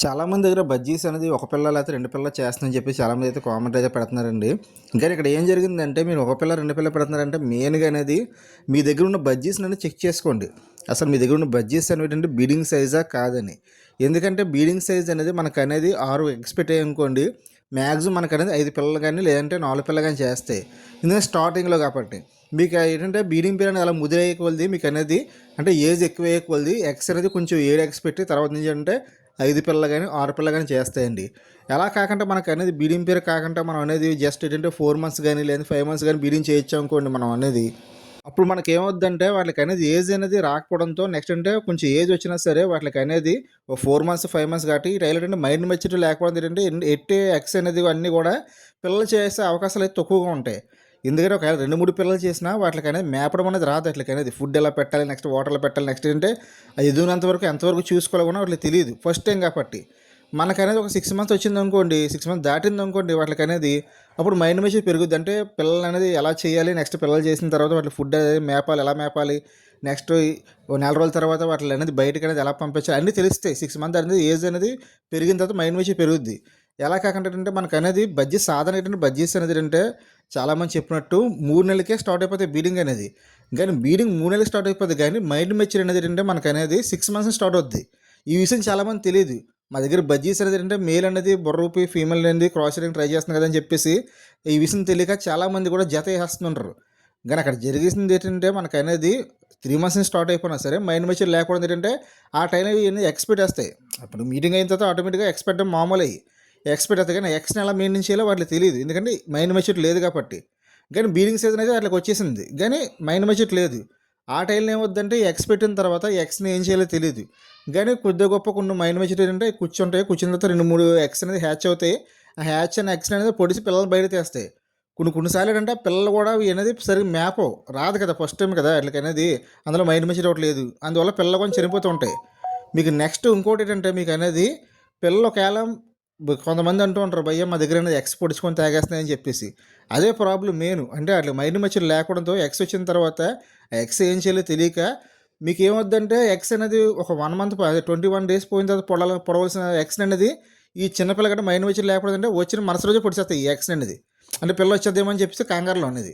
చాలామంది దగ్గర బజ్జీస్ అనేది ఒక పిల్ల లేకపోతే రెండు పిల్లలు చేస్తుందని చెప్పి చాలామంది అయితే కామెంట్ అయితే పెడుతున్నారండి. కానీ ఇక్కడ ఏం జరిగిందంటే మీరు ఒక పిల్ల రెండు పిల్ల పెడుతున్నారంటే మెయిన్గా అనేది మీ దగ్గర ఉన్న బజ్జీస్ అనేది చెక్ చేసుకోండి. అసలు మీ దగ్గర ఉన్న బజ్జీస్ అనేవి బీడింగ్ సైజా కాదని. ఎందుకంటే బీడింగ్ సైజ్ అనేది మనకు అనేది 6 ఎక్స్పెక్ట్ అయ్యనుకోండి, మ్యాక్సిమం మనకు అనేది 5 పిల్లలు కానీ లేదంటే 4 పిల్లలు కానీ చేస్తాయి. ఎందుకంటే స్టార్టింగ్లో కాబట్టి మీకు ఏంటంటే బీడింగ్ పీరియడ్ అలా ముదిరయ్యే కొలది మీకు అనేది అంటే ఏజ్ ఎక్కువ అయ్యే కొలది ఎక్స్ అనేది కొంచెం 7 ఎక్స్ పెట్టి తర్వాత నుంచి అంటే 5 పిల్లలు కానీ 6 పిల్లలు కానీ చేస్తాయండి. ఎలా కాకుండా మనకు అనేది బీడింగ్ పీరియడ్ కాకుండా మనం అనేది జస్ట్ ఏంటంటే 4 మంత్స్ కానీ లేదా 5 మంత్స్ కానీ బీడింగ్ చేయొచ్చు అనుకోండి మనం అనేది. అప్పుడు మనకి ఏమవుద్దంటే వాళ్ళకి అనేది ఏజ్ అనేది రాకపోవడంతో నెక్స్ట్ అంటే కొంచెం ఏజ్ వచ్చినా సరే వాటికి అనేది ఒక 4 మంత్స్ 5 మంత్స్ కాబట్టి టైలర్ అంటే మైండ్ మెచ్యూరిటీ లేకపోవడం ఏంటంటే ఎట్టి ఎక్స్ అనేది అన్నీ కూడా పిల్లలు చేసే అవకాశాలు అయితే తక్కువగా ఉంటాయి. ఎందుకంటే ఒకవేళ 2, 3 పిల్లలు చేసినా వాటికి అనేది మేపడం అనేది రాదు. అట్లకి అనేది ఫుడ్ ఎలా పెట్టాలి, నెక్స్ట్ వాటర్లో పెట్టాలి, నెక్స్ట్ ఏంటంటే అది ఎదిగినంత వరకు ఎంతవరకు చూసుకోవాలన్నా వాటికి తెలియదు ఫస్ట్ టైం కాబట్టి. మనకనేది ఒక 6 మంత్స్ వచ్చింది అనుకోండి, 6 మంత్స్ దాటింది అనుకోండి వాటికి అనేది అప్పుడు మైండ్ మెచ్యూర్ పెరుగుద్ది. అంటే పిల్లలు అనేది ఎలా చేయాలి, నెక్స్ట్ పిల్లలు చేసిన తర్వాత వాటి ఫుడ్ అనేది మేపాలి, ఎలా మేపాలి, నెక్స్ట్ ఓ నెల రోజుల తర్వాత వాటి అనేది బయటకు అనేది ఎలా పంపించాలి అన్నీ తెలుస్తాయి. 6 మంత్ అనేది ఏజ్ అనేది పెరిగిన తర్వాత మైండ్ మెచ్యూర్ పెరుగుద్ది. ఎలా కాకుండా ఏంటంటే మనకు అనేది బడ్జెట్ సాధన ఏంటంటే బడ్జెట్స్ అనేది ఏంటంటే చాలామంది చెప్పినట్టు 3 నెలలకే స్టార్ట్ అయిపోతాయి బీడింగ్ అనేది. కానీ బీడింగ్ 3 నెలలకి స్టార్ట్ అయిపోతుంది, కానీ మైండ్ మెచ్యూర్ అనేది ఏంటంటే మనకు అనేది 6 మంత్స్ స్టార్ట్ అవుద్ది. ఈ విషయం చాలామంది తెలియదు. మా దగ్గర బడ్జెట్స్ అనేది ఏంటంటే మేల్ అనేది బుర్రూపి ఫీమేల్ అనేది క్రాస్ రైడింగ్ ట్రై చేస్తుంది కదా అని చెప్పేసి ఈ విషయం తెలియక చాలామంది కూడా జత వేస్తుంటారు. కానీ అక్కడ జరిగేసింది ఏంటంటే మనకు అనేది 3 మంత్స్ నుంచి స్టార్ట్ అయిపోయినా సరే మైండ్ మెచ్యూర్ లేకపోవడం ఏంటంటే ఆ టైంలో ఇవన్నీ ఎక్స్పెక్ట్ వస్తాయి. అప్పుడు మీటింగ్ అయిన తర్వాత ఆటోమేటిక్గా ఎక్స్పెక్ట్ మామూలు అయ్యి ఎక్స్పెక్ట్ అవుతాయి, కానీ ఎక్స్ని ఎలా మెయింటైన్ చేయాలో వాటికి తెలియదు. ఎందుకంటే మైండ్ మెచ్యూర్ లేదు కాబట్టి. కానీ బీడింగ్ సీజన్ అయితే అట్లా వచ్చేసింది, కానీ మైండ్ మెచ్యూర్ లేదు. ఆ టైంలో ఏమవుద్దంటే ఎక్స్ పెట్టిన తర్వాత ఎక్స్ని ఏం చేయాలో తెలియదు. కానీ కొద్దిగా గొప్ప కొన్ని మైండ్ మెచ్యూర్ అంటే కూర్చుంటాయి, కూర్చున్న తర్వాత 2, 3 ఎక్స్ అనేది హ్యాచ్ అవుతాయి. ఆ హ్యాచ్ అని ఎక్స్ అనేది పొడిచి పిల్లలు బయట తీస్తాయి. కొన్నిసార్లు ఏంటంటే పిల్లలు కూడా అనేది సరిగ్గా మ్యాప్ రాదు కదా, ఫస్ట్ టైం కదా అట్లకి అనేది అందులో మైండ్ మెచ్యూర్ ఒకటి లేదు. అందువల్ల పిల్లలు కొంచెం చనిపోతూ ఉంటాయి. మీకు నెక్స్ట్ ఇంకోటి ఏంటంటే మీకు అనేది పిల్లలు ఒకవేళ కొంతమంది అంటూ ఉంటారు, భయ్య మా దగ్గర అనేది ఎక్స్ పొడుచుకొని తాగేస్తున్నాయని చెప్పేసి. అదే ప్రాబ్లం మెయిన్. అంటే అట్లా మైండ్ మెచ్యూర్ లేకపోవడంతో ఎక్స్ వచ్చిన తర్వాత ఎక్స్ ఏం చేయాలో తెలియక మీకు ఏమవుద్దంటే ఎక్స్ అనేది ఒక 1 మంత్ 21 డేస్ పోయిన తర్వాత పొడవలసిన ఎక్స్ అనేది ఈ చిన్నపిల్ల కంటే మైండ్ మెచ్యూర్ లేకపోతే వచ్చిన మరుసటి రోజే పొడిచేస్తాయి ఈ ఎక్స్ అనేది. అంటే పిల్ల వచ్చేద్దేమో అని చెప్పేసి కంగారులో అనేది.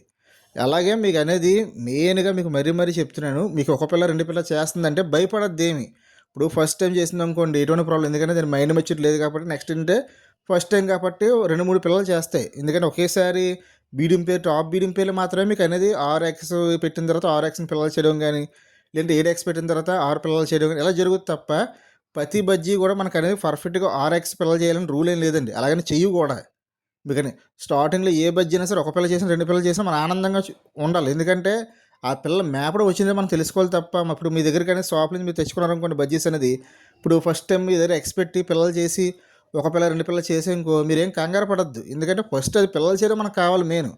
అలాగే మీకు అనేది మెయిన్గా మీకు మరీ చెప్తున్నాను, మీకు ఒక పిల్ల 2 పిల్ల చేస్తుందంటే భయపడద్దేమి. ఇప్పుడు ఫస్ట్ టైం చేసింది అనుకోండి ఎటువంటి ప్రాబ్లం, ఎందుకంటే దాని మైండ్ మెచ్యూర్ లేదు కాబట్టి. నెక్స్ట్ అంటే ఫస్ట్ టైం కాబట్టి 2, 3 పిల్లలు చేస్తాయి. ఎందుకంటే ఒకేసారి టాప్ బీడింగ్ పేర్లు మాత్రమే మీకు అనేది 6 ఎక్స్ పెట్టిన తర్వాత 6 ఎక్స్ని పిల్లలు చేయడం కానీ, లేదంటే 7 ఎక్స్ పెట్టిన తర్వాత 6 పిల్లలు చేయడం కానీ ఇలా జరుగుతుంది తప్ప ప్రతి బజ్జీ కూడా మనకు అనేది పర్ఫెక్ట్గా 6 ఎక్స్ పిల్లలు చేయాలని రూల్ ఏం లేదండి. అలాగని చెయ్యి కూడా మీకని స్టార్టింగ్లో ఏ బజ్జీ అయినా సరే ఒక పిల్ల చేసిన 2 పిల్లలు చేసినా మనం ఆనందంగా ఉండాలి. ఎందుకంటే ఆ పిల్లల మేపడం వచ్చిందే మనం తెలుసుకోవాలి తప్ప ఇప్పుడు మీ దగ్గర కానీ షాప్ నుంచి మీరు తెచ్చుకున్నారనుకోండి బజ్జీస్ అనేది, ఇప్పుడు ఫస్ట్ టైం మీ దగ్గర ఎక్స్పెక్ట్ పిల్లలు చేసి ఒక పిల్ల 2 పిల్లలు చేసే ఇంకో మీరేం కంగారు పడద్దు. ఎందుకంటే ఫస్ట్ అది పిల్లలు చేయడం మనకు కావాలి మెయిన్,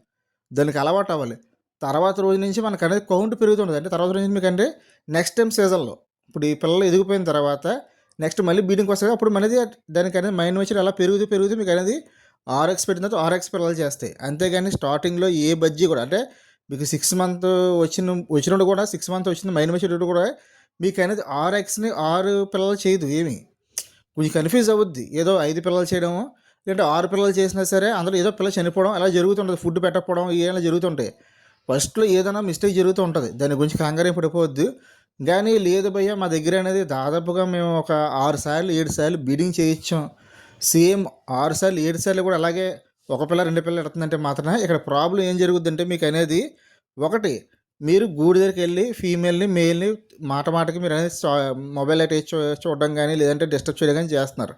దానికి అలవాటు అవ్వాలి. తర్వాత రోజు నుంచి మనకు అనేది కౌంట్ పెరుగుతుంటుంది. అంటే తర్వాత రోజు మీకు అంటే నెక్స్ట్ టైం సీజన్లో ఇప్పుడు ఈ పిల్లలు ఎదిగిపోయిన తర్వాత నెక్స్ట్ మళ్ళీ బీడింగ్కి వస్తుంది, అప్పుడు మనది దానికి అనేది మైండ్ మెచ్యూర్ అలా పెరుగుతూ మీకు అనేది 6 ఎక్స్ పెట్టిన తర్వాత 6 ఎక్స్ పిల్లలు చేస్తాయి. అంతేగాని స్టార్టింగ్లో ఏ బజ్జీ కూడా అంటే మీకు 6 మంత్ వచ్చినప్పుడు కూడా 6 మంత్ వచ్చిన మైండ్ మెచ్యూరిటీ కూడా మీకు అనేది 6 ఎక్స్ని 6 పిల్లలు చేయదు. ఏమి కొంచెం కన్ఫ్యూజ్ అవుద్ది, ఏదో 5 పిల్లలు చేయడము లేదంటే 6 పిల్లలు చేసినా సరే అందులో ఏదో పిల్లలు చనిపోవడం అలా జరుగుతుంటుంది, ఫుడ్ పెట్టకపోవడం ఇలా జరుగుతుంటాయి. ఫస్ట్లో ఏదైనా మిస్టేక్ జరుగుతూ ఉంటుంది, దాని గురించి కంగారు పడిపోవద్దు. కానీ లేదు భయ్య మా దగ్గర అనేది దాదాపుగా మేము ఒక 6 సార్లు 7 సార్లు బీడింగ్ చేయించాం. సేమ్ 6 సార్లు 7 సార్లు కూడా అలాగే ఒక పిల్ల 2 పిల్లలు ఎడుతుందంటే మాత్రమే ఇక్కడ ప్రాబ్లం ఏం జరుగుద్దంటే మీకు అనేది ఒకటి మీరు గూడి దగ్గరికి వెళ్ళి ఫీమేల్ని మేల్ని మాటకి మీరు అనేది మొబైల్ అయితే చూడడం కానీ లేదంటే డిస్టర్బ్ చేయడం కానీ చేస్తున్నారు.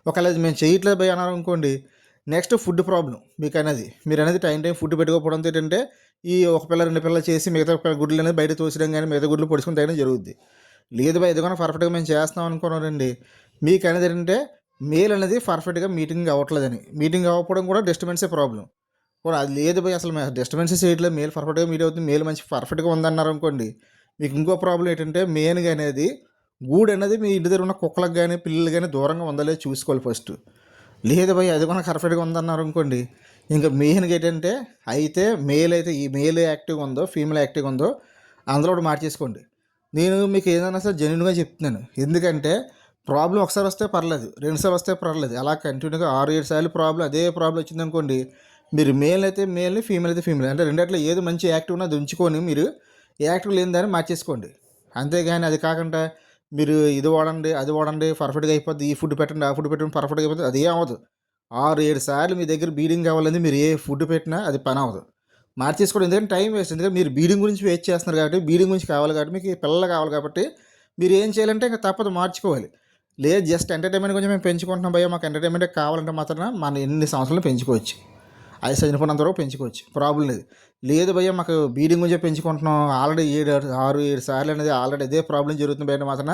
ఒకవేళ మేము చేయట్లేదు భయ అన్నారు అనుకోండి, నెక్స్ట్ ఫుడ్ ప్రాబ్లం మీకు అనేది మీరు అనేది టైం ఫుడ్ పెట్టుకోకపోవడంతో ఏంటంటే ఈ ఒక పిల్ల 2 పిల్లలు చేసి మిగతా గుడ్లు అనేది బయట తోసడం కానీ మిగతా గుడ్లు పొడుచుకుని తగ్గడం జరుగుద్ది. లేదు భయ ఎదుగునా పర్ఫెక్ట్గా మేము చేస్తాం అనుకున్నారండి, మీకు అనేది ఏంటంటే మేల్ అనేది పర్ఫెక్ట్గా మీటింగ్ అవ్వట్లేదని. మీటింగ్ అవ్వకపోవడం కూడా డిస్టర్బెన్సే ప్రాబ్లం కూడా. అది లేదు భయ అసలు డిస్టర్బెన్సెస్ చేయట్లేదు, మేల్ పర్ఫెక్ట్గా మీట్ అవుతుంది, మేల్ మంచి పర్ఫెక్ట్గా ఉందన్నారు అనుకోండి, మీకు ఇంకో ప్రాబ్లం ఏంటంటే మెయిన్గా అనేది గూడు అనేది మీ ఇంటి దగ్గర ఉన్న కుక్కలకు కానీ పిల్లలు కానీ దూరంగా ఉందలే చూసుకోవాలి ఫస్ట్. లేదు భయ అది కూడా పర్ఫెక్ట్గా ఉందన్నారు అనుకోండి, ఇంకా మెయిన్గా ఏంటంటే అయితే మేల్ అయితే ఈ మేల్ యాక్టివ్గా ఉందో ఫీమేల్ యాక్టివ్గా ఉందో అందులో ఒకటి మార్చేసుకోండి. నేను మీకు ఏదైనా సరే జెన్యున్గా చెప్తున్నాను, ఎందుకంటే ప్రాబ్లం ఒకసారి వస్తే పర్లేదు, రెండుసార్లు వస్తే పర్లేదు, అలా కంటిన్యూగా 6-7 సార్లు అదే ప్రాబ్లం వచ్చిందనుకోండి, మీరు మేల్ అయితే మేల్ని, ఫీమేల్ అయితే ఫీమేల్, అంటే రెండిట్లో ఏది మంచి యాక్టివ్ ఉన్నది ఉంచుకొని మీరు యాక్టివ్ లేని దాన్ని మార్చేసుకోండి. అంతేగాని అది కాకుండా మీరు ఇది వాడండి, అది వాడండి, పర్ఫెక్ట్గా అయిపోద్ది, ఈ ఫుడ్ పెట్టండి, ఆ ఫుడ్ పెట్టండి, పర్ఫెక్ట్గా అయిపోతుంది, అది ఏం అవ్వదు. 6-7 సార్లు మీ దగ్గర బీడింగ్ కావాలని మీరు ఏ ఫుడ్ పెట్టినా అది పని అవ్వదు. మార్చేసుకోవడం ఎందుకంటే టైం వేస్ట్. ఎందుకంటే మీరు బీడింగ్ గురించి వెయిట్ చేస్తున్నారు కాబట్టి, బీడింగ్ గురించి కావాలి కాబట్టి, మీకు పిల్లలు కావాలి కాబట్టి మీరు ఏం చేయాలంటే ఇంకా తప్పదు, మార్చుకోవాలి. లేదు జస్ట్ ఎంటర్టైన్మెంట్ కొంచెం మేము పెంచుకుంటున్నాం భయ్యా, మాకు ఎంటర్టైన్మెంట్ కావాలంటే మాత్రం మనం ఎన్ని సంవత్సరాలు పెంచుకోవచ్చు, అది చనిపోయినంత వరకు పెంచుకోవచ్చు, ప్రాబ్లం లేదు. లేదు భయ్యా మాకు బీడింగ్ గురించి పెంచుకుంటున్నాం, ఆల్రెడీ 6-7 సార్లు అనేది ఆల్రెడీ అదే ప్రాబ్లం జరుగుతుంది భయ్య మాత్రం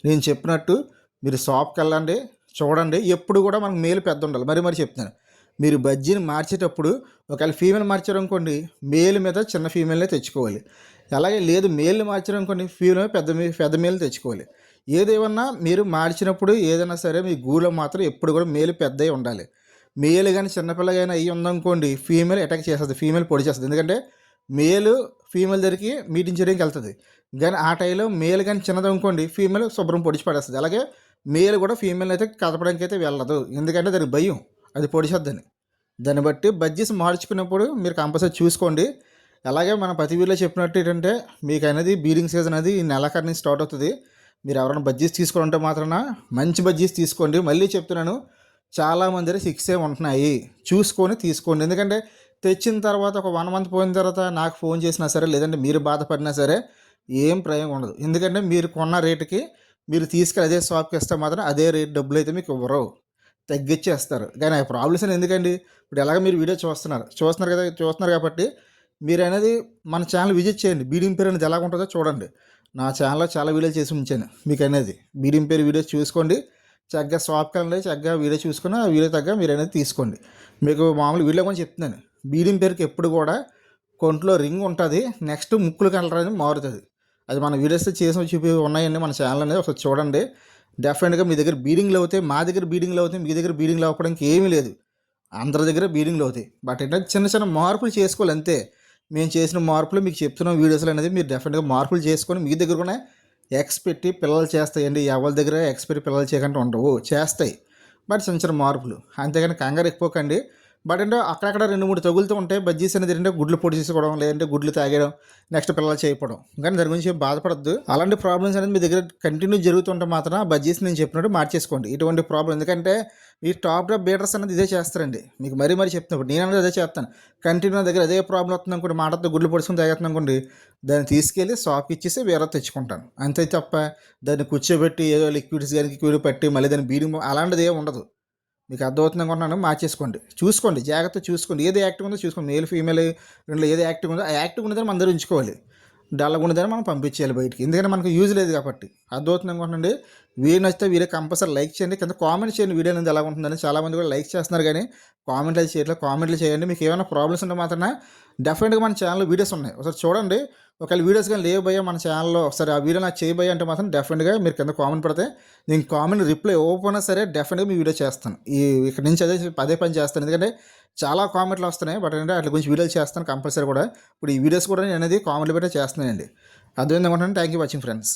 నేను చెప్పినట్టు మీరు షాప్కి వెళ్ళండి, చూడండి. ఎప్పుడు కూడా మనకు మేలు పెద్ద ఉండాలి. మరి చెప్తున్నాను, మీరు బజ్జీని మార్చేటప్పుడు ఒకవేళ ఫీమేల్ మార్చారనుకోండి, మేల్ మీద చిన్న ఫీమేల్నే తెచ్చుకోవాలి. అలాగే లేదు మేల్ని మార్చారనుకోండి, ఫీమేల్ పెద్ద మేల్ తెచ్చుకోవాలి. ఏదేమన్నా మీరు మార్చినప్పుడు ఏదైనా సరే మీ గూలో మాత్రం ఎప్పుడు కూడా మేలు పెద్దవి ఉండాలి. మేలు కానీ చిన్నపిల్ల కానీ అయ్యి ఉందనుకోండి, ఫీమేల్ అటాక్ చేస్తుంది, ఫీమేల్ పొడి చేస్తుంది. ఎందుకంటే మేలు ఫీమేల్ దగ్గరికి మీటింగ్ చేయడానికి వెళ్తుంది, కానీ ఆ టైంలో మేల్ కానీ చిన్నది అనుకోండి, ఫీమేల్ శుభ్రం పొడిచి పడేస్తుంది. అలాగే మేల్ కూడా ఫీమేల్ అయితే కదపడానికి అయితే వెళ్ళదు, ఎందుకంటే దానికి భయం, అది పొడిచేద్దని. దాన్ని బట్టి బడ్జెస్ మార్చుకున్నప్పుడు మీరు కంపల్సరీ చూసుకోండి. అలాగే మన ప్రతి వీడియోలో చెప్పినట్టు ఏంటంటే మీకు అనేది బీడింగ్ సీజన్ అనేది ఈ నెలాఖరు నుంచి స్టార్ట్ అవుతుంది. మీరు ఎవరైనా బజ్జీస్ తీసుకోవాలంటే మాత్రాన మంచి బజ్జీస్ తీసుకోండి. మళ్ళీ చెప్తున్నాను, చాలామంది 6 ఉంటున్నాయి, చూసుకొని తీసుకోండి. ఎందుకంటే తెచ్చిన తర్వాత ఒక 1 మంత్ పోయిన తర్వాత నాకు ఫోన్ చేసినా సరే, లేదంటే మీరు బాధపడినా సరే ఏం ప్రయోజనం ఉండదు. ఎందుకంటే మీరు కొన్న రేటుకి మీరు తీసుకెళ్ళి అదే షాప్కి ఇస్తే మాత్రం అదే రేట్ డబ్బులు అయితే మీకు ఇవ్వరు, తగ్గించేస్తారు. కానీ ఆ ప్రాబ్లమ్స్ అని ఎందుకండి, ఇప్పుడు ఎలాగ మీరు వీడియో చూస్తున్నారు కాబట్టి మీరు అనేది మన ఛానల్ విజిట్ చేయండి. బీడింగ్ పేరు అనేది ఎలాగ ఉంటుందో చూడండి. నా ఛానల్లో చాలా వీడియోలు చేసి ఉంచాను మీకు అనేది. బీడింగ్ పేరు వీడియోస్ చూసుకోండి, చక్కగా షాప్కి వెళ్ళండి, చక్కగా వీడియో చూసుకుని ఆ వీడియో తగ్గ మీరు అనేది తీసుకోండి. మీకు మామూలు వీడియో కొంచెం చెప్తున్నాను, బీడింగ్ పేరుకి ఎప్పుడు కూడా కొంట్లో రింగ్ ఉంటుంది, నెక్స్ట్ ముక్కులు కలర్ అనేది మారుతుంది. అది మన వీడియోస్ చేసి ఉన్నాయండి మన ఛానల్ అనేది, ఒకసారి చూడండి. డెఫినెట్గా మీ దగ్గర బీడింగ్లు అవుతాయి, మా దగ్గర బీడింగ్లు అవుతాయి, మీ దగ్గర బీడింగ్లు అవ్వడానికి ఏమీ లేదు, అందరి దగ్గర బీడింగ్లు అవుతాయి. బట్ ఏంటంటే చిన్న మార్పులు చేసుకోవాలి అంతే. మేము చేసిన మార్పులు మీకు చెప్తున్నాం వీడియోస్లో అనేది, మీరు డెఫినెట్గా మార్పులు చేసుకొని మీ దగ్గర కూడా ఎక్స్ పెట్టి పిల్లలు చేస్తాయండి. ఎవరి దగ్గర ఎక్స్ పెట్టి పిల్లలు చేయకుండా ఉండవు, చేస్తాయి, బట్ చిన్న మార్పులు, అంతేగాని కంగారు ఎక్కువకండి. బట్ అంటే అక్కడక్కడ 2-3 తగులుతూ ఉంటాయి. బజ్జీస్ అనేది ఏంటంటే గుడ్లు పొడి చేసుకోవడం, లేదంటే గుడ్లు తాగడం, నెక్స్ట్ పిల్లలు చేయకపోవడం, కానీ దాని గురించి బాధపడద్దు. అలాంటి ప్రాబ్లమ్స్ అనేది మీ దగ్గర కంటిన్యూ జరుగుతుంటే మాత్రం బజ్జీస్ నేను చెప్పినట్టు మార్చేసుకోండి, ఇటువంటి ప్రాబ్లం. ఎందుకంటే ఈ టాప్ బీటర్స్ అనేది ఇదే చేస్తారండి, మీకు మరీ చెప్తున్నప్పుడు నేను అనేది అదే చేస్తాను. కంటిన్యూ దగ్గర అదే ప్రాబ్లం వస్తుంది అనుకోండి, మాటతో గుడ్లు పొడుచుకుని తాగేస్తున్నాను అనుకోండి, దాన్ని తీసుకెళ్ళి షాప్కి ఇచ్చేసి వేరే తెచ్చుకుంటాను, అంతే తప్ప దాన్ని కూర్చోబెట్టి ఏదో లిక్విడ్ పట్టి మళ్ళీ దాన్ని బీడింగ్ అలాంటిది ఏమి ఉండదు. మీకు అర్థమవుతుంది అనుకుంటున్నాను, మార్చేసుకోండి, చూసుకోండి, జాగ్రత్త చూసుకోండి, ఏది యాక్టివ్ ఉందో చూసుకోండి. మేల్ ఫీమేల్ రెండులో ఏది యాక్టివ్ ఉందో ఆ యాక్టివ్ ఉన్నదని మన దగ్గర ఉంచుకోవాలి, డల్గా ఉన్నదని మనం పంపించేయాలి బయటికి, ఎందుకంటే మనకు యూజ్ లేదు కాబట్టి. అర్థమవుతుంది అనుకుంటున్నాండి. వీడియో నచ్చితే వీడియో కంపల్సరీ లైక్ చేయండి, కింద కామెంట్ చేయండి వీడియో అనేది ఎలా ఉంటుందని. చాలామంది కూడా లైక్ చేస్తున్నారు కానీ కామెంట్లు అయితే చేయట్లేదు, కామెంట్లు చేయండి. మీకు ఏమైనా ప్రాబ్లమ్స్ ఉంటే మాత్రం డెఫినెట్గా మన ఛానల్లో వీడియోస్ ఉన్నాయి, ఒకసారి చూడండి. ఒకవేళ వీడియోస్ కానీ లేవు భయ్యా మన ఛానల్లో, ఒకసారి ఆ వీడియో నాకు చేయబోయా అంటే మాత్రం డెఫినెట్గా మీరు కింద కామెంట్ పెడితే నేను కామెంట్ రిప్లై ఇవ్వకపోయినా సరే డెఫినెట్గా మీ వీడియో చేస్తాను. ఇక్కడ నుంచి అదే పని చేస్తాను, ఎందుకంటే చాలా కామెంట్లు వస్తున్నాయి. బట్ అంటే అట్లా గురించి వీడియోలు చేస్తాను కంపల్సరీ కూడా. ఇప్పుడు ఈ వీడియోస్ కూడా నేను అనేది కామెంట్లు పెట్టే చేస్తున్నానండి. అర్థమైంది అనుకుంటున్నాను. Thank you watching friends.